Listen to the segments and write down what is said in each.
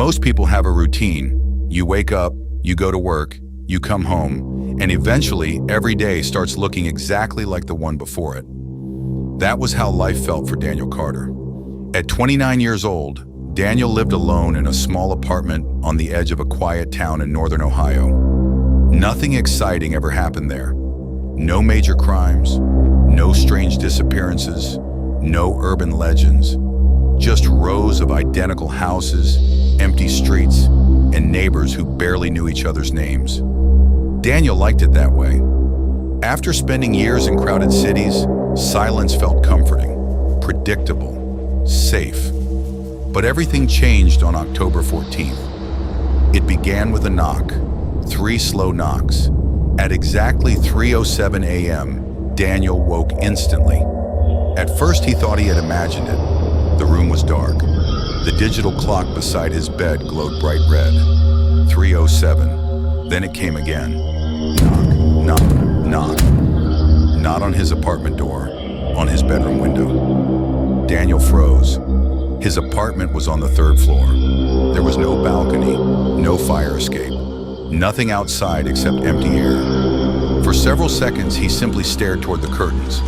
Most people have a routine. You wake up, you go to work, you come home, and eventually every day starts looking exactly like the one before it. That was how life felt for Daniel Carter. At 29 years old, Daniel lived alone in a small apartment on the edge of a quiet town in northern Ohio. Nothing exciting ever happened there. No major crimes, no strange disappearances, no urban legends. Just rows of identical houses, empty streets, and neighbors who barely knew each other's names. Daniel liked it that way. After spending years in crowded cities, silence felt comforting, predictable, safe. But everything changed on October 14th. It began with a knock, 3 slow knocks. At exactly 3:07 a.m., Daniel woke instantly. At first he thought he had imagined it. The room was dark. The digital clock beside his bed glowed bright red. 3:07. Then it came again. Knock, knock, knock. Not on his apartment door, on his bedroom window. Daniel froze. His apartment was on the 3rd floor. There was no balcony, no fire escape, nothing outside except empty air. For several seconds, he simply stared toward the curtains.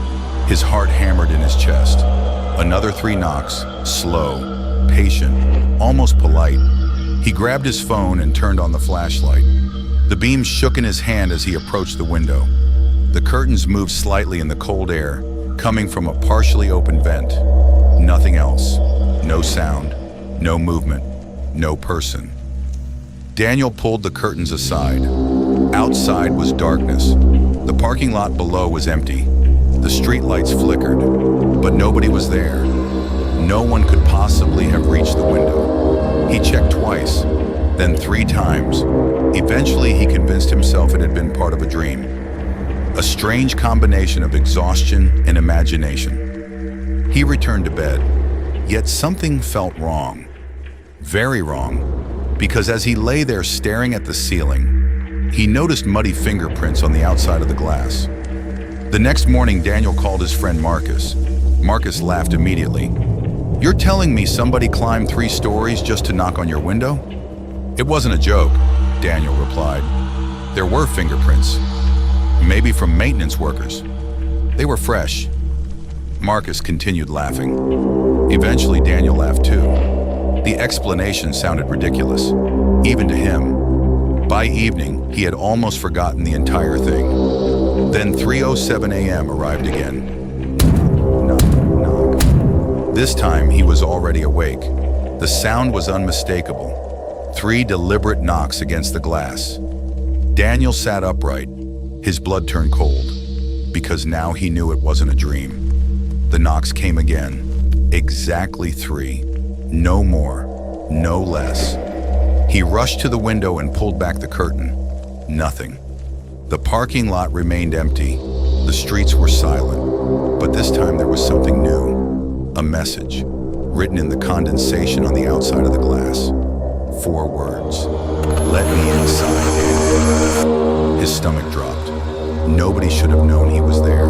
His heart hammered in his chest. Another 3 knocks, slow, patient, almost polite. He grabbed his phone and turned on the flashlight. The beam shook in his hand as he approached the window. The curtains moved slightly in the cold air, coming from a partially open vent. Nothing else. No sound, no movement, no person. Daniel pulled the curtains aside. Outside was darkness. The parking lot below was empty. The streetlights flickered, but nobody was there. No one could possibly have reached the window. He checked twice, then 3 times. Eventually, he convinced himself it had been part of a dream. A strange combination of exhaustion and imagination. He returned to bed. Yet something felt wrong, very wrong, because as he lay there staring at the ceiling, he noticed muddy fingerprints on the outside of the glass. The next morning, Daniel called his friend Marcus. Marcus laughed immediately. "You're telling me somebody climbed 3 stories just to knock on your window?" "It wasn't a joke," Daniel replied. "There were fingerprints, maybe from maintenance workers. They were fresh." Marcus continued laughing. Eventually, Daniel laughed too. The explanation sounded ridiculous, even to him. By evening, he had almost forgotten the entire thing. Then 3:07 a.m. arrived again. Knock, knock. This time, he was already awake. The sound was unmistakable. 3 deliberate knocks against the glass. Daniel sat upright. His blood turned cold, because now he knew it wasn't a dream. The knocks came again. Exactly 3. No more, no less. He rushed to the window and pulled back the curtain. Nothing. The parking lot remained empty. The streets were silent. But this time there was something new. A message, written in the condensation on the outside of the glass. 4 words. "Let me inside, Daniel." His stomach dropped. Nobody should have known he was there.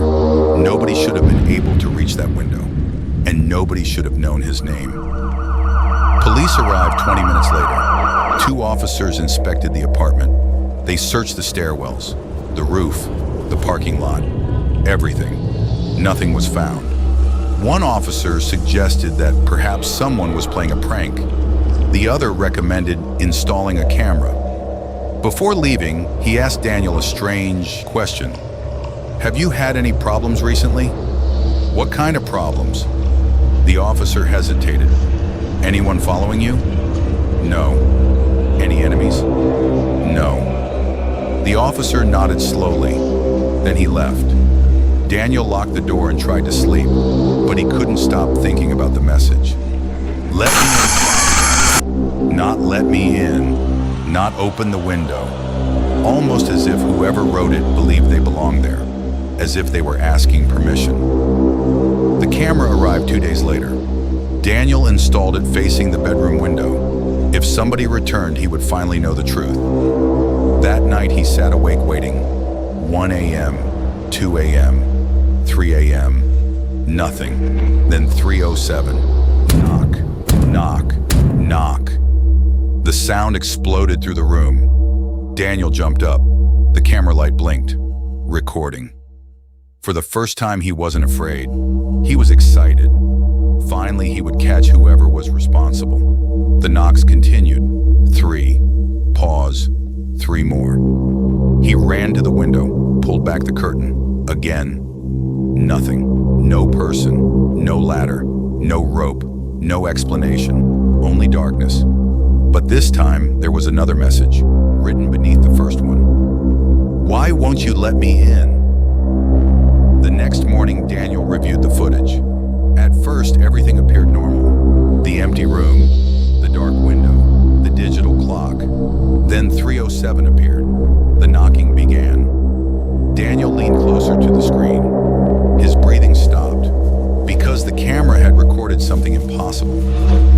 Nobody should have been able to reach that window. And nobody should have known his name. Police arrived 20 minutes later. 2 officers inspected the apartment. They searched the stairwells, the roof, the parking lot, everything. Nothing was found. One officer suggested that perhaps someone was playing a prank. The other recommended installing a camera. Before leaving, he asked Daniel a strange question. "Have you had any problems recently?" "What kind of problems?" The officer hesitated. "Anyone following you?" "No." "Any enemies?" "No." The officer nodded slowly. Then he left. Daniel locked the door and tried to sleep, but he couldn't stop thinking about the message. "Let me in." Not "let me in." Not "open the window." Almost as if whoever wrote it believed they belonged there. As if they were asking permission. The camera arrived 2 days later. Daniel installed it facing the bedroom window. If somebody returned, he would finally know the truth. That night, he sat awake waiting. 1 a.m., 2 a.m., 3 a.m., nothing. Then 3:07. Knock, knock, knock. The sound exploded through the room. Daniel jumped up. The camera light blinked. Recording. For the first time, he wasn't afraid. He was excited. Finally, he would catch whoever was responsible. The knocks continued. 3. Pause. 3 more. He ran to the window, pulled back the curtain. Again. Nothing. No person. No ladder. No rope. No explanation. Only darkness. But this time, there was another message, written beneath the first one. Why won't you let me in? The next morning, Daniel reviewed the footage. At first, everything appeared normal. The empty room, the dark window, the digital clock. Then 3:07 appeared. The knocking began. Daniel leaned closer to the screen. His breathing stopped. Because the camera had recorded something impossible.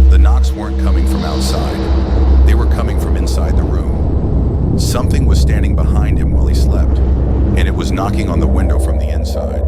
The knocks weren't coming from outside. They were coming from inside the room. Something was standing behind him while he slept, and it was knocking on the window from the inside.